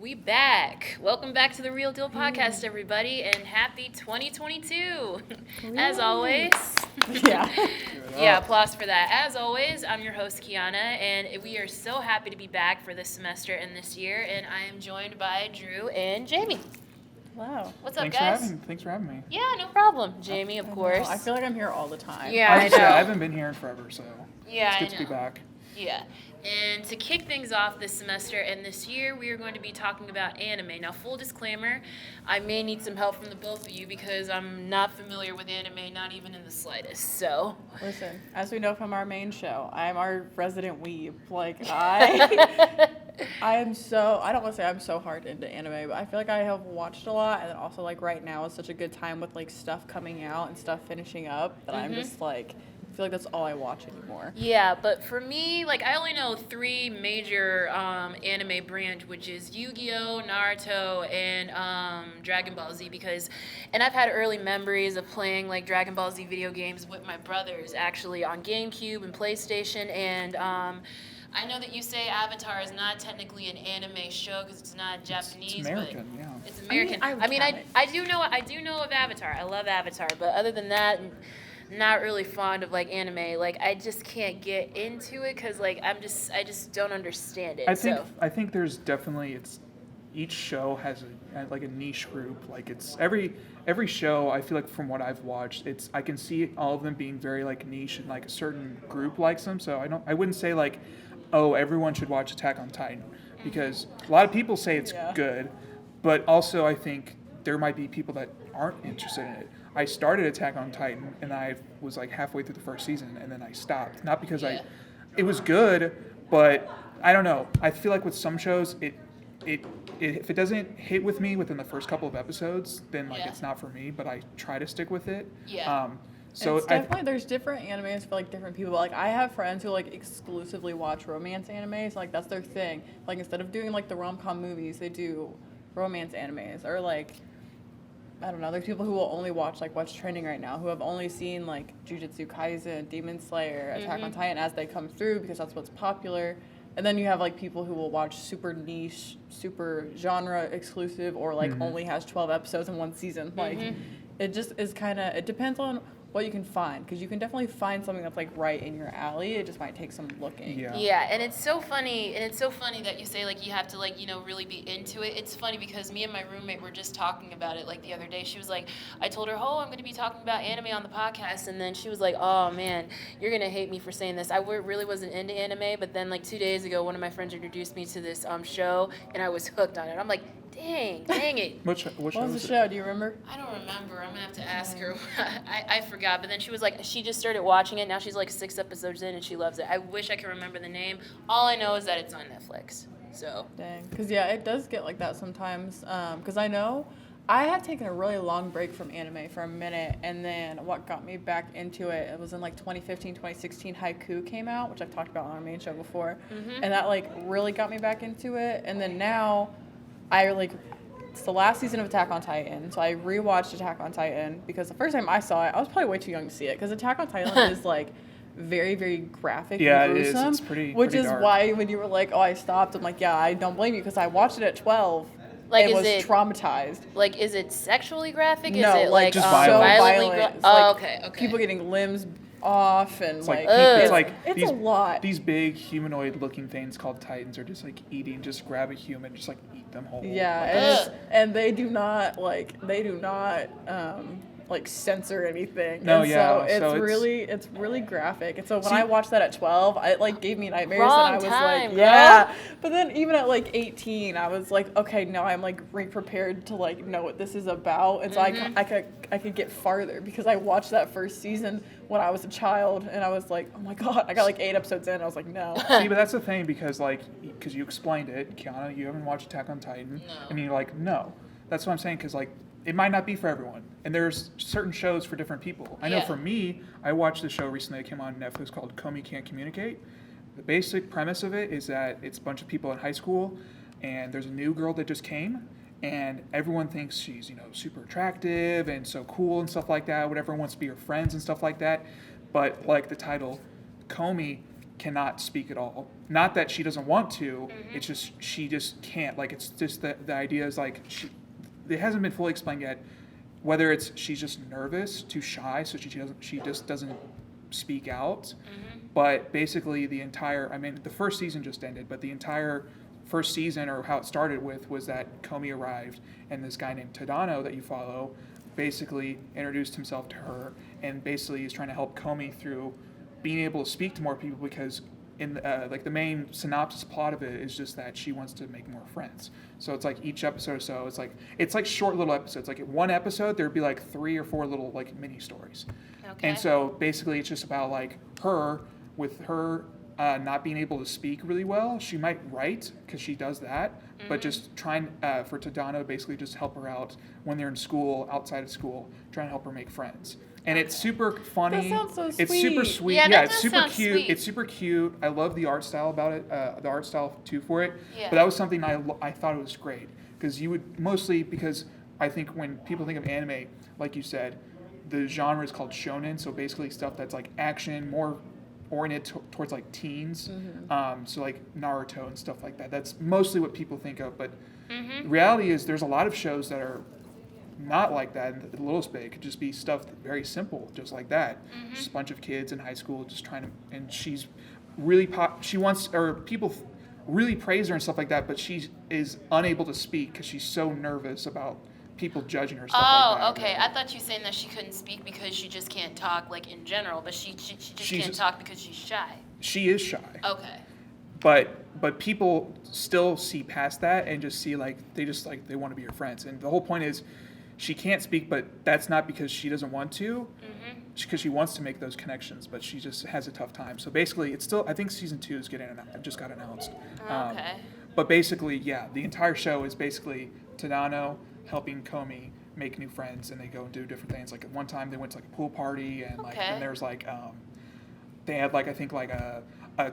We back. Welcome back to the Real Deal Podcast, everybody, and happy 2022. As always. Yeah, applause for that. As always, I'm your host, Kiana, and we are so happy to be back for this semester and this year, and I am joined by Drew and Jamie. Wow. What's up, guys? Thanks for having me. Yeah, no problem. Jamie, of course. I feel like I'm here all the time. Yeah, I know. I haven't been here in forever, so yeah, it's good to be back. Yeah. And to kick things off this semester and this year, we are going to be talking about anime. Now, full disclaimer, I may need some help from the both of you because I'm not familiar with anime, not even in the slightest. So, listen, as we know from our main show, I'm our resident weeb. Like, I am so, I don't want to say I'm so hard into anime, but I feel like I have watched a lot, and then also, like, right now is such a good time with, like, stuff coming out and stuff finishing up that I'm just, like, I feel like that's all I watch anymore. Yeah, but for me, like, I only know 3 major anime brands, which is Yu-Gi-Oh!, Naruto, and Dragon Ball Z, and I've had early memories of playing, like, Dragon Ball Z video games with my brothers, actually, on GameCube and PlayStation, and I know that you say Avatar is not technically an anime show because it's not Japanese, it's American, but yeah. it's American. I do know of Avatar. I love Avatar, but other than that, not really fond of, like, anime. Like, I just can't get into it because, like, I just don't understand it. I think there's definitely, each show has a niche group. Like, it's every show, I feel like from what I've watched, I can see all of them being very, like, niche and, like, a certain group likes them. So I wouldn't say, like, oh, everyone should watch Attack on Titan, because a lot of people say it's good, but also I think there might be people that aren't interested in it. I started Attack on Titan, and I was, like, halfway through the first season, and then I stopped. Not because it was good, but I don't know. I feel like with some shows, if it doesn't hit with me within the first couple of episodes, then, like, it's not for me, but I try to stick with it. Yeah. So it's definitely, there's different animes for, like, different people. Like, I have friends who, like, exclusively watch romance animes. Like, that's their thing. Like, instead of doing, like, the rom-com movies, they do romance animes. Or, like, I don't know, there's people who will only watch, like, what's trending right now, who have only seen, like, Jujutsu Kaisen, Demon Slayer, Attack on Titan as they come through because that's what's popular. And then you have, like, people who will watch super niche, super genre exclusive, or, like, only has 12 episodes in one season. Like, it just is kind of, it depends on what you can find, because you can definitely find something that's, like, right in your alley. It just might take some looking. Yeah, and it's so funny that you say, like, you have to, like, you know, really be into it. It's funny because me and my roommate were just talking about it, like, the other day. She was like, I told her, I'm going to be talking about anime on the podcast, and then she was like, oh man, you're going to hate me for saying this. I really wasn't into anime, but then, like, 2 days ago, one of my friends introduced me to this show, and I was hooked on it. I'm like, dang it. What show was the show? Do you remember? I don't remember. I'm going to have to ask her. I forgot. But then she was like, she just started watching it. Now she's like 6 episodes in and she loves it. I wish I could remember the name. All I know is that it's on Netflix. So. Dang. Because, yeah, it does get like that sometimes. Because I know I had taken a really long break from anime for a minute. And then what got me back into it was in like 2015, 2016, Haiku came out, which I've talked about on our main show before. And that like really got me back into it. And then now it's the last season of Attack on Titan, so I rewatched Attack on Titan because the first time I saw it, I was probably way too young to see it, because Attack on Titan is like very, very graphic and gruesome. Yeah, it is. It's pretty dark. Why when you were like, oh, I stopped, I'm like, yeah, I don't blame you, because I watched it at 12 like, and was traumatized. Like, is it sexually graphic? No, is it like just violently violent. okay. People getting limbs off and it's it's a lot. These big humanoid looking things called Titans are just like just grab a human, just like eat them whole. Yeah, and they do not censor anything. No, and yeah. It's really graphic. And so when I watched that at 12, it like gave me nightmares, and I was time, like, yeah. But then even at like 18, I was like, okay, now I'm like re-prepared to like know what this is about. And so I could get farther because I watched that first season when I was a child, and I was like, oh my god, I got like 8 episodes in, and I was like, no. See, but that's the thing, because you explained it, Kiana, you haven't watched Attack on Titan, and you're like, no. That's what I'm saying, because like, it might not be for everyone, and there's certain shows for different people. I know for me, I watched the show recently that came on Netflix called Comey Can't Communicate. The basic premise of it is that it's a bunch of people in high school, and there's a new girl that just came, and everyone thinks she's, super attractive and so cool and stuff like that. Everyone wants to be her friends and stuff like that. But like the title, Comey cannot speak at all. Not that she doesn't want to, it's just she just can't. Like it's just the idea is like it hasn't been fully explained yet whether it's she's just nervous, too shy, so she just doesn't speak out. But basically the first season just ended, but the entire first season, or how it started with, was that Comey arrived and this guy named Tadano that you follow basically introduced himself to her and basically is trying to help Comey through being able to speak to more people, because in the main synopsis plot of it is just that she wants to make more friends. So it's like each episode or so, it's like short little episodes. Like in one episode there'd be like 3 or 4 little like mini stories. Okay. And so basically it's just about like her not being able to speak really well. She might write because she does that, but just trying for Tadano basically just help her out when they're in school, outside of school, trying to help her make friends. And it's super funny. That sounds so It's super sweet. sweet. Yeah, that It's does super sound cute. sweet. It's super cute. I love the art style about it. The art style too for it. Yeah. But that was something I thought it was great, because you would mostly, because I think when people think of anime, like you said, the genre is called shonen. So basically stuff that's like action, more oriented towards like teens. So like Naruto and stuff like that. That's mostly what people think of. But the reality is there's a lot of shows that are not like that. And the littlest bit, it could just be stuff very simple, just like that. Just a bunch of kids in high school just trying to, and she's really people really praise her and stuff like that, but she is unable to speak because she's so nervous about people judging her, stuff like that. Okay. I thought you were saying that she couldn't speak because she just can't talk, like in general, but she just can't talk because she's shy. She is shy. Okay. But people still see past that and just see like they want to be her friends. And the whole point is she can't speak, but that's not because she doesn't want to, because she wants to make those connections, but she just has a tough time. So basically, it's still, I think season 2 is just got announced. Okay. But basically, yeah, the entire show is basically Tadano helping Comey make new friends, and they go and do different things. Like at one time, they went to like a pool party, and like and there was like they had like I think like a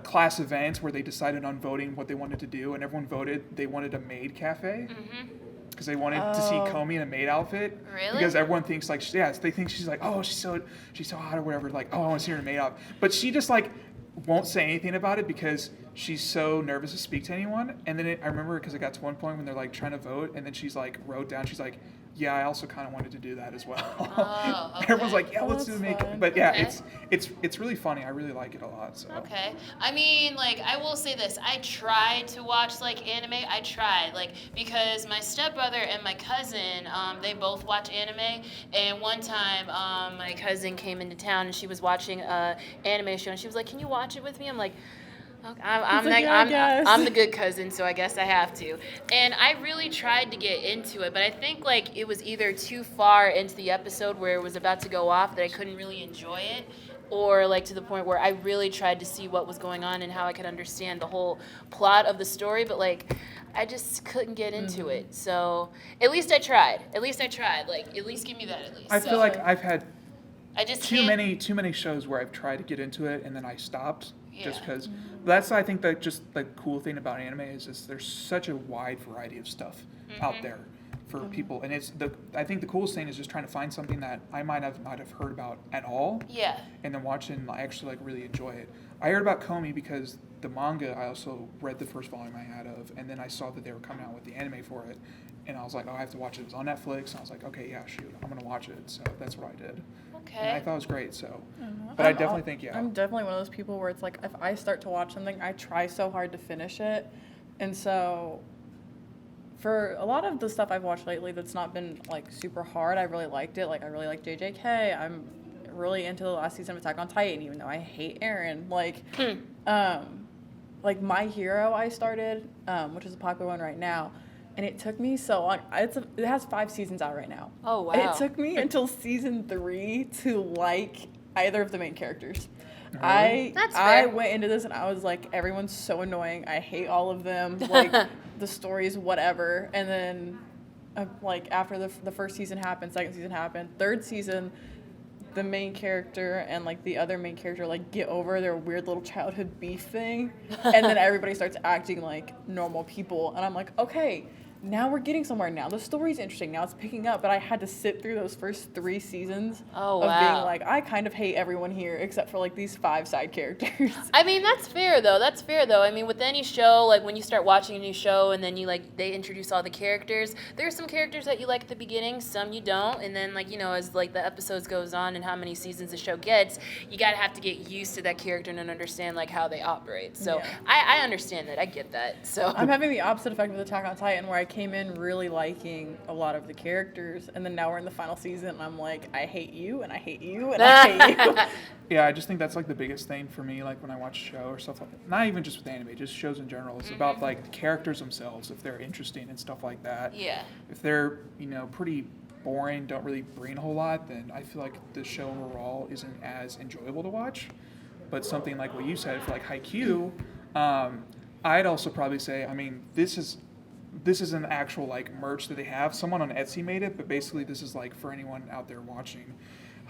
class event where they decided on voting what they wanted to do, and everyone voted they wanted a maid cafe. Because they wanted to see Comey in a maid outfit. Really? Because everyone thinks like, they think she's like, oh, she's so hot or whatever. Like, oh, I want to see her in a maid outfit. But she just like won't say anything about it because she's so nervous to speak to anyone. And then I remember because it got to one point when they're like trying to vote, and then she's like wrote down, she's like, yeah, I also kind of wanted to do that as well. Oh, okay. Everyone's like, yeah, let's do the That's makeup. fun. But yeah, Okay. it's really funny. I really like it a lot. So. Okay. I mean, like, I will say this. I tried to watch, like, anime. I tried, like, because my stepbrother and my cousin, they both watch anime. And one time, my cousin came into town and she was watching a anime show. And she was like, can you watch it with me? I'm like, okay, I'm the good cousin, so I guess I have to. And I really tried to get into it, but I think like it was either too far into the episode where it was about to go off that I couldn't really enjoy it, or like to the point where I really tried to see what was going on and how I could understand the whole plot of the story, but like I just couldn't get into it. So at least I tried. Like at least give me that at least. I feel like I've had I just too can't- many shows where I've tried to get into it and then I stopped just Yeah. because. That's I think that just the cool thing about anime is just there's such a wide variety of stuff out there for people, and I think the coolest thing is just trying to find something that I might have not have heard about at all. Yeah. And then watch it and actually like really enjoy it. I heard about Comey because the manga I also read the first volume I had of, and then I saw that they were coming out with the anime for it, and I was like, oh, I have to watch it. It was on Netflix, and I was like, okay, yeah, shoot, I'm gonna watch it. So that's what I did. And I Okay. thought it was great. So, but I definitely think I'm definitely one of those people where it's like if I start to watch something, I try so hard to finish it, and so for a lot of the stuff I've watched lately that's not been like super hard, I really liked it. Like I really like JJK. I'm really into the last season of Attack on Titan, even though I hate Eren. Like My Hero I started, which is a popular one right now. And it took me so long. It has 5 seasons out right now. Oh, wow. And it took me until season 3 to like either of the main characters. That's I fair. went into this and I was like, everyone's so annoying. I hate all of them. Like the stories, whatever. And then, like after the first season happened, second season happened, third season, the main character and like the other main character like get over their weird little childhood beef thing, and then everybody starts acting like normal people, and I'm like, okay, now we're getting somewhere now. The story's interesting. Now it's picking up, but I had to sit through those first 3 seasons Oh, of being wow. like, I kind of hate everyone here except for like these 5 side characters. I mean, that's fair though. That's fair though. I mean, with any show, like when you start watching a new show and then you like they introduce all the characters, there are some characters that you like at the beginning, some you don't, and then like, you know, as like the episodes goes on and how many seasons the show gets, you gotta have to get used to that character and understand like how they operate. So Yeah. I understand that. I get that. So I'm having the opposite effect with Attack on Titan, where I came in really liking a lot of the characters, and then now we're in the final season, and I'm like, I hate you, and I hate you, and I hate you. Yeah, I just think that's like the biggest thing for me, like when I watch a show or stuff like that. Not even just with anime, just shows in general. It's about like the characters themselves, if they're interesting and stuff like that. yeah. If they're, you know, pretty boring, don't really bring a whole lot, then I feel like the show overall isn't as enjoyable to watch. But something like what you said for like Haikyuu, I'd also probably say, I mean, this is an actual like merch that they have. Someone on Etsy made it, but basically this is like for anyone out there watching.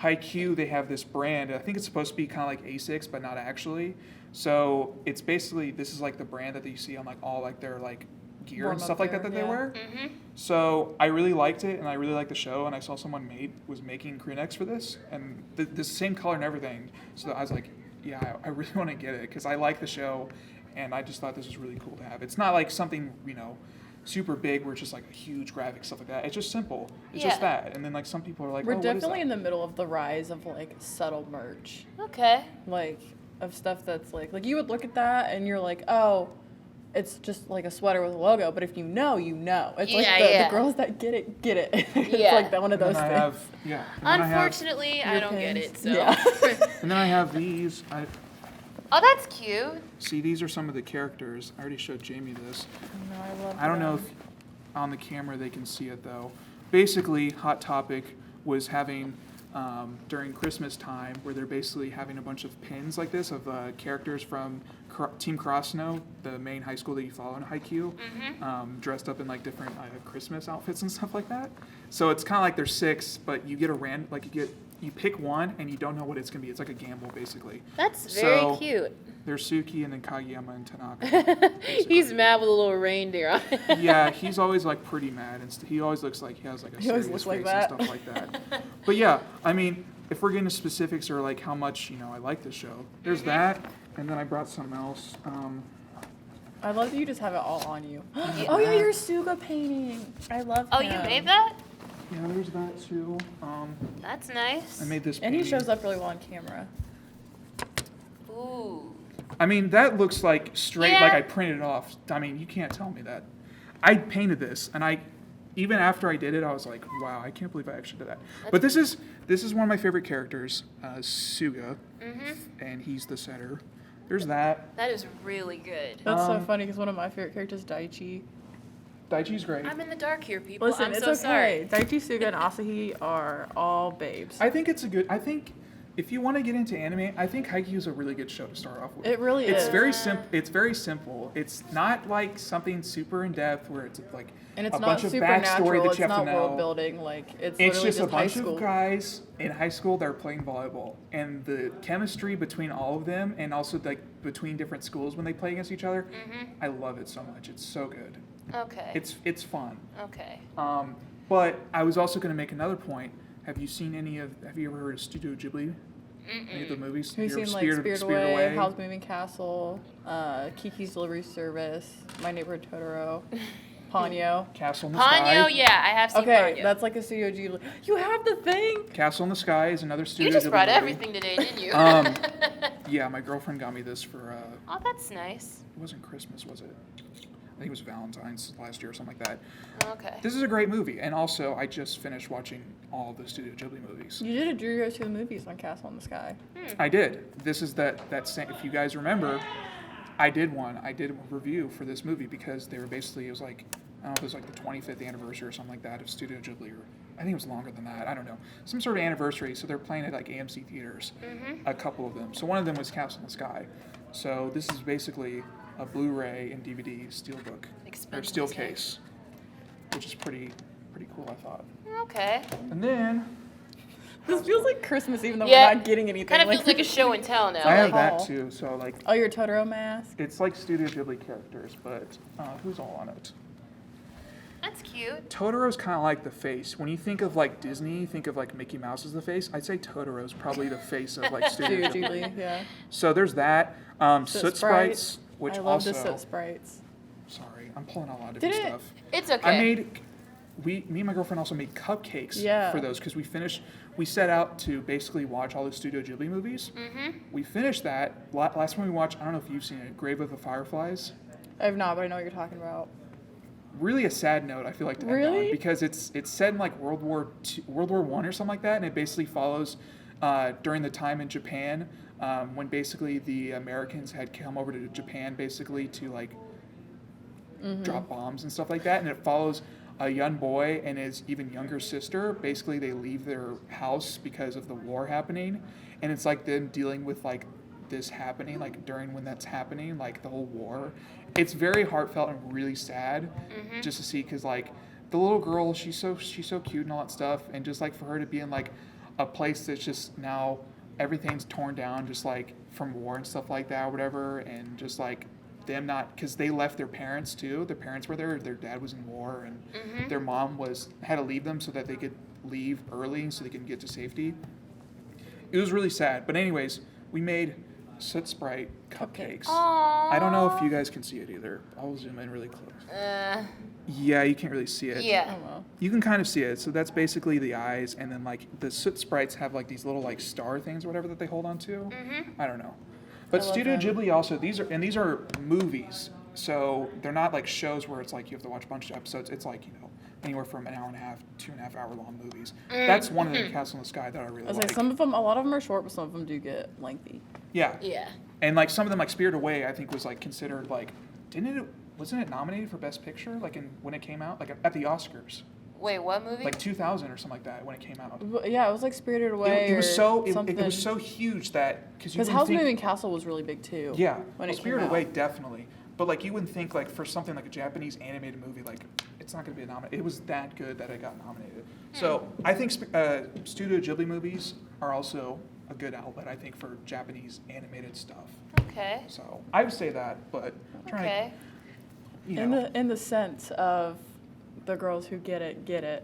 Haikyuu, they have this brand. I think it's supposed to be kind of like Asics, but not actually. So it's basically, this is like the brand that you see on like all like their like gear and Warm-up stuff like that gear, they yeah. wear. Mhm. So I really liked it, and I really liked the show, and I saw someone was making crew necks for this, and the same color and everything. So I was like, yeah, I really want to get it because I like the show, and I just thought this was really cool to have. It's not like something, you know, super big where it's just like a huge graphic stuff like that. It's just simple. It's just Yeah. that, and then like some people are like, We're oh, what is definitely that? in the middle of the rise of like subtle merch, Okay. like of stuff that's like you would look at that and you're like, oh, it's just like a sweater with a logo, but if you know, you know. It's like Yeah, the yeah. girls that get it, get it. It's Yeah. like one of And those then things. I have, yeah. And then I have, Unfortunately, I Your don't get pins. it. So. Yeah. and then I have these. Oh, that's cute. See, these are some of the characters. I already showed Jamie this. No, I love I don't know them. if on the camera they can see it though. Basically, Hot Topic was having during Christmas time where they're basically having a bunch of pins like this of characters from Team Krasno, the main high school that you follow in Haikyuu, dressed up in like different Christmas outfits and stuff like that. So it's kind of like there's 6, but you get you pick one and you don't know what it's gonna be. It's like a gamble basically. That's very So- cute. There's Suki and then Kageyama and Tanaka. He's mad with a little reindeer on it. Yeah, he's always like pretty mad, and he always looks like he has like a He always serious looks face like and that. stuff like that. But yeah, I mean, if we're getting to specifics or like how much I like this show, there's that, and then I brought something else. I love that you just have it all on you. Yeah. Oh yeah, your Suga painting. I love Oh, him. you made that? Yeah, there's that too. That's nice. I made this. And he painting. shows up really well on camera. Ooh. I mean, that looks like straight Yeah. like I printed it off. I mean, you can't tell me that. I painted this, and even after I did it, I was like, wow, I can't believe I actually did that. But this is one of my favorite characters, Suga, and he's the setter. There's that. That is really good. That's so funny because one of my favorite characters, Daichi. Daichi's great. I'm in the dark here, people. Listen, I'm it's so okay. sorry. Daichi, Suga, and Asahi are all babes. I think it's I think if you want to get into anime, I think Haikyuu is a really good show to start off with. It really It's is. very simple. It's very simple. It's not like something super in depth where it's like And it's a not bunch of backstory supernatural. that It's you have not to know. world building. Like it's It's literally just a high bunch school. of guys in high school that are playing volleyball, and the chemistry between all of them, and also like between different schools when they play against each other. I love it so much. It's so good. Okay. It's fun. Okay. But I was also going to make another point. Have you ever heard of Studio Ghibli? Any of the movies? Have you Your seen like Spirit Away, Howl's Moving Castle, Kiki's Delivery Service, My Neighborhood Totoro, Ponyo? Castle in the Ponyo, Sky. yeah, I have seen Okay, Ponyo. that's like a Studio Ghibli. You have the thing. Castle in the Sky is another Studio You just Ghibli brought movie. everything today, didn't you? Yeah, my girlfriend got me this for, Oh, that's nice. it wasn't Christmas, was it? I think it was Valentine's last year or something like that. Okay. This is a great movie, and also I just finished watching all of the Studio Ghibli movies. You did a Drew Goes to the Movies on Castle in the Sky. I did. This is that same, if you guys remember, I did a review for this movie because they were basically, it was like, I don't know if it was like the 25th anniversary or something like that of Studio Ghibli, or I think it was longer than that, I don't know. Some sort of anniversary, so they're playing at like AMC theaters, a couple of them. So one of them was Castle in the Sky. So this is basically a Blu-ray and DVD steelbook, or Expensive steel as heck. case, which is pretty cool, I thought. Okay. And then This feels like Christmas, even though Yeah. we're not getting anything. Kind of feels like a show and tell now. I have Like, that Paul. too, so like, Oh, your Totoro mask. it's like Studio Ghibli characters, but who's all on it? cute. Totoro's kind of like the face. When you think of like Disney, you think of like Mickey Mouse as the face. I'd say Totoro's probably the face of like Studio Studio Ghibli. Ghibli, yeah. So there's that. Soot Sprites, which I love also. the Soot Sprites. Sorry, I'm pulling out a lot of different stuff. It's okay. I made. Me and my girlfriend also made cupcakes for those because we set out to basically watch all the Studio Ghibli movies. Mm-hmm. We finished that. Last one we watched, I don't know if you've seen it, Grave of the Fireflies. I have not, but I know what you're talking about. Really a sad note, I feel like, to end on, because it's set in like World War I or something like that, and it basically follows during the time in Japan when basically the Americans had come over to Japan basically to like drop bombs and stuff like that, and it follows a young boy and his even younger sister. Basically, they leave their house because of the war happening, and it's like them dealing with like this happening, like during when that's happening, like the whole war. It's very heartfelt and really sad just to see, because like the little girl, she's so cute and all that stuff, and just like for her to be in like a place that's just now everything's torn down, just like from war and stuff like that or whatever, and just like them not, because they left their parents too. Their parents were there. Their dad was in war, and their mom had to leave them so that they could leave early so they could get to safety. It was really sad. But anyways, we made Soot Sprite cupcakes. Aww. I don't know if you guys can see it either. I'll zoom in really close. Yeah, you can't really see it. Yeah. Oh, well. You can kind of see it. So that's basically the eyes, and then like the Soot Sprites have like these little like star things or whatever that they hold on to. I don't know. But I love Studio them. Ghibli also, these are movies, so they're not like shows where it's like you have to watch a bunch of episodes. It's like, anywhere from an hour and a half, 2.5 hour long movies. That's one of the Castle in the Sky that I really I was like. like, a lot of them are short, but some of them do get lengthy. Yeah. Yeah. And like some of them, like Spirited Away, I think was like considered like, wasn't it nominated for Best Picture like when it came out, like at the Oscars, Wait, what movie? like 2000 or something like that when it came out. Yeah, it was like Spirited Away. It was so something. it was so huge that Because Howl's Moving Castle was really big too. Yeah, when it Spirited came Away out. definitely. But like you wouldn't think like for something like a Japanese animated movie, like it's not going to be a nomination. It was that good that it got nominated. So I think Studio Ghibli movies are also a good outlet, I think, for Japanese animated stuff. Okay. So I would say that, but I'm trying Okay. to, In the sense of the girls who get it.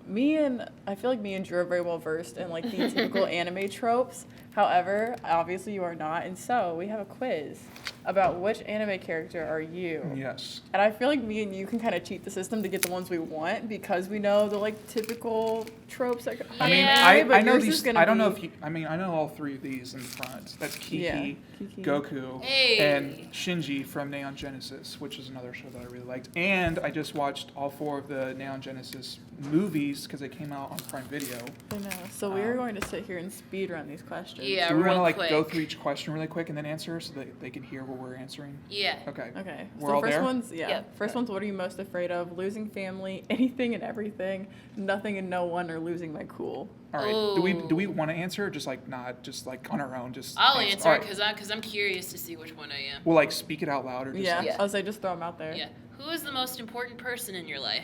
I feel like me and Drew are very well versed in like the typical anime tropes. However, obviously you are not, and so we have a quiz about which anime character are you. yes. And I feel like me and you can kind of cheat the system to get the ones we want because we know the like typical tropes that I mean, Yeah. I know these. I don't know if you. I mean, I know all three of these in the front. That's Kiki, Yeah, Kiki. Goku, Hey. and Shinji from Neon Genesis, which is another show that I really liked. And I just watched all 4 of the Neon Genesis movies because they came out on Prime Video. I know. So we are going to sit here and speed run these questions. Yeah, Do we want to real like quick. go through each question really quick and then answer so that they can hear what we're answering? Yeah. Okay. Okay. We're So all first there? one's Yep. First one's what are you most afraid of? Losing family, anything and everything, nothing and no one, or losing my cool. All right. Do we Ooh. want to answer or just like not just like on our own? Just I'll All answer right. because I'm curious to see which one I am. We'll like speak it out loud or just Yeah. like, Yeah. I was like, just throw them out there. Yeah. Who is the most important person in your life?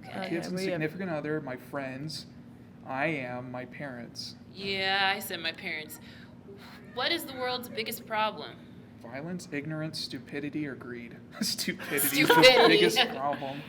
Okay. kids and we have- significant other, my friends. I am my parents. Yeah, I said my parents. What is the world's biggest problem? Violence, ignorance, stupidity, or greed. Stupidity is the Stupidity. biggest problem.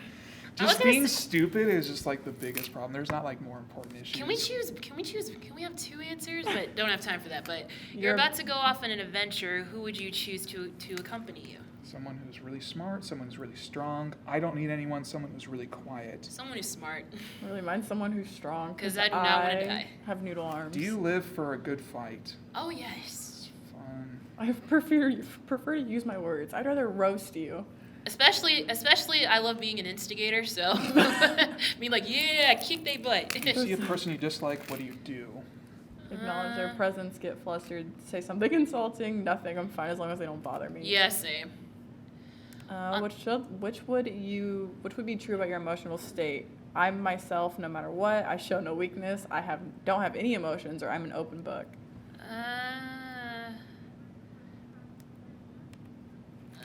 I was Just gonna being s- stupid is just like the biggest problem. There's not like more important issues. Can we choose? Can we have 2 answers? But don't have time for that. But you're You're- about to go off on an adventure. Who would you choose to accompany you? Someone who's really smart, someone who's really strong. I don't need anyone, someone who's really quiet. Someone who's smart. Really, mine's someone who's strong. 'Cause I do not wanna I die. have noodle arms. Do you live for a good fight? Oh yes. Fun. I prefer to use my words. I'd rather roast you. Especially, I love being an instigator. So, being like, yeah, kick they butt. You see a person you dislike, what do you do? Acknowledge their presence, get flustered, say something insulting. Nothing. I'm fine as long as they don't bother me. Yeah, same. Which would be true about your emotional state? I'm myself no matter what. I show no weakness. Don't have any emotions, or I'm an open book.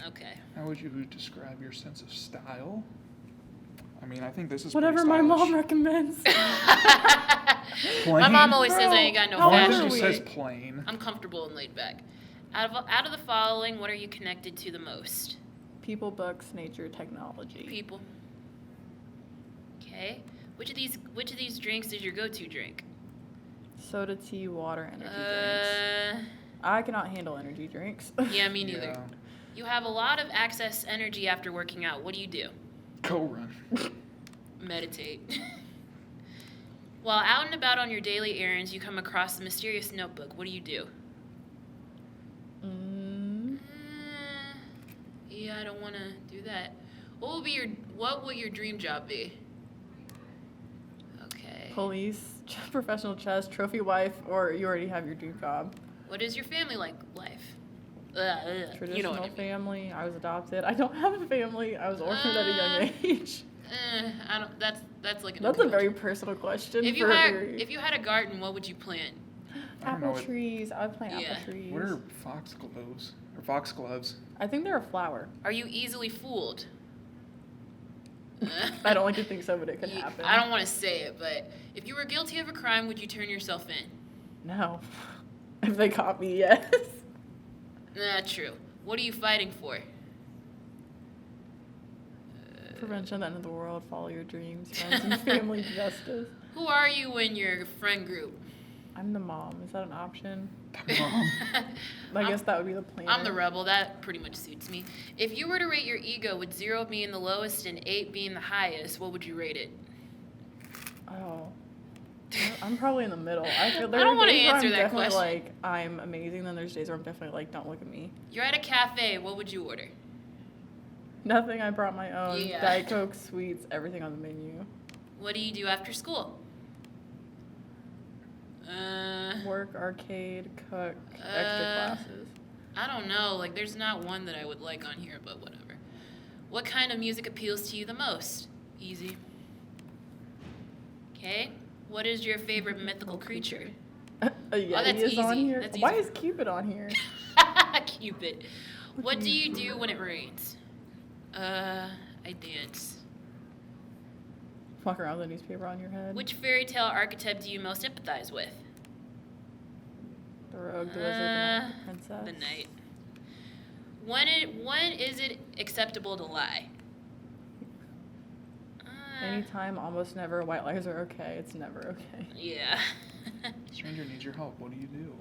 Okay. How would you describe your sense of style? I mean, I think this is Whatever pretty my mom stylish. recommends. My mom always says Bro, I ain't got no how One old that fashion. are just we? says plain. I'm comfortable and laid back. Out of the following, what are you connected to the most? People, books, nature, technology. People. Okay. Which of these drinks is your go-to drink? Soda, tea, water, energy drinks. I cannot handle energy drinks. Yeah, me neither. Yeah. You have a lot of excess energy after working out. What do? Go run. Meditate. While out and about on your daily errands, you come across the mysterious notebook. What do? Yeah, I don't want to do that. What will your dream job be? Okay. Police, professional chess, trophy wife, or you already have your dream job. What is your family life? Traditional You know what I mean. family. I was adopted. I don't have a family. I was orphaned at a young age. I don't. That's like an. That's a very personal question. If you had a garden, what would you plant? I don't know Apple what- trees. I would plant Yeah. apple trees. What are foxgloves? Or foxgloves? I think they're a flower. Are you easily fooled? I don't like to think so, but it could happen. I don't want to say it, but if you were guilty of a crime, would you turn yourself in? No. If they caught me, yes. True. What are you fighting for? Prevention of the end of the world. Follow your dreams. Friends and family justice. Who are you in your friend group? I'm the mom. Is that an option? Mom. I guess that would be the plan. I'm the rebel. That pretty much suits me. If you were to rate your ego, with 0 being the lowest and 8 being the highest, what would you rate it? Oh. I'm probably in the middle. I feel I don't wanna days where answer I'm that definitely question. like, I'm amazing. Then there's days where I'm definitely like, don't look at me. You're at a cafe. What would you order? Nothing. I brought my own. Yeah. Diet Coke, sweets, everything on the menu. What do you do after school? Work, arcade, cook, extra classes. I don't know. Like, there's not one that I would like on here, but whatever. What kind of music appeals to you the most? Easy. Okay. What is your favorite mythical creature? A Yeti that's is on easy. here. That's Why easy. is Cupid on here? Cupid. What do you do when it rains? I dance. Walk around with a newspaper on your head. Which fairy tale archetype do you most empathize with? The rogue, the wizard, the knight, the princess. The knight. When is it acceptable to lie? Anytime, almost never. White lies are okay. It's never okay. Yeah. Stranger needs your help. What do you do?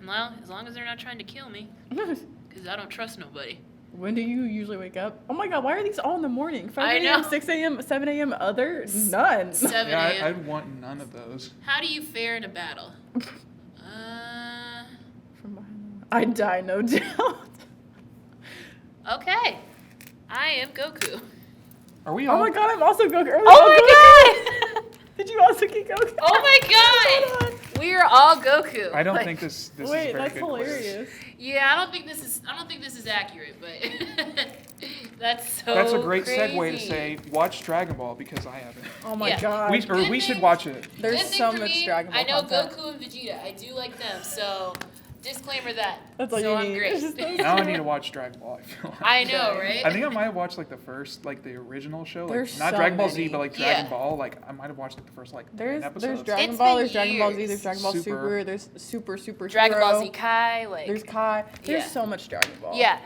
Well, as long as they're not trying to kill me, because I don't trust nobody. When do you usually wake up? Oh my god, why are these all in the morning? 5 I a.m., know. 6 a.m., 7 a.m., other? None. 7 Yeah, a.m. I'd want none of those. How do you fare in a battle? From behind the I die, no doubt. Okay. I am Goku. Are we all? Oh my god, I'm also Goku. Oh my god! Did you also get Goku? Oh my Hold on. god! We are all Goku. I don't Like, think this is a Wait, very that's good quiz. hilarious. Yeah, I don't think this is accurate, but that's so That's a great segue to crazy. say watch Dragon Ball because I haven't. Oh my Yeah. god. We Good should thing- watch it. There's Good thing so for much me, Dragon Ball I know content. Goku and Vegeta. I do like them, so disclaimer that. That's all so you I'm need. great. It's just those Now I two. need to watch Dragon Ball. I feel like. I know, right? I think I might have watched like the first, like the original show, like There's not so Dragon Ball Z, many. but like Dragon Yeah. Ball. Like I might have watched like the first like 10 episodes. There's Dragon It's Ball, been there's Dragon Ball Z, years. there's Dragon Ball Super. Super, there's Super Dragon Ball Hero, Z Kai, like there's Kai. There's Yeah. so much Dragon Ball. yeah.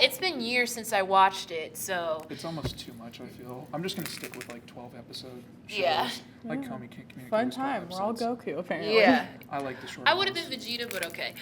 It's been years since I watched it, so It's almost too much. I feel. I'm just gonna stick with like 12 episode shows. Yeah. Like Yeah. Comey Can't Communicate. Fun was 12 time. We're all episodes. Goku apparently. yeah. I like the short. I would have ones. been Vegeta, but okay.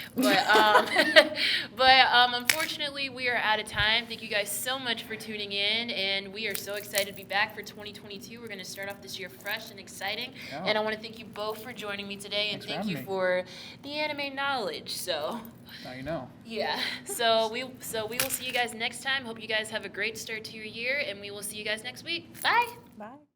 But unfortunately, we are out of time. Thank you guys so much for tuning in, and we are so excited to be back for 2022. We're going to start off this year fresh and exciting. Yeah. And I want to thank you both for joining me today, and Thanks for thank having you me. for the anime knowledge. So Now you know. yeah. So we will see you guys next time. Hope you guys have a great start to your year, and we will see you guys next week. Bye. Bye.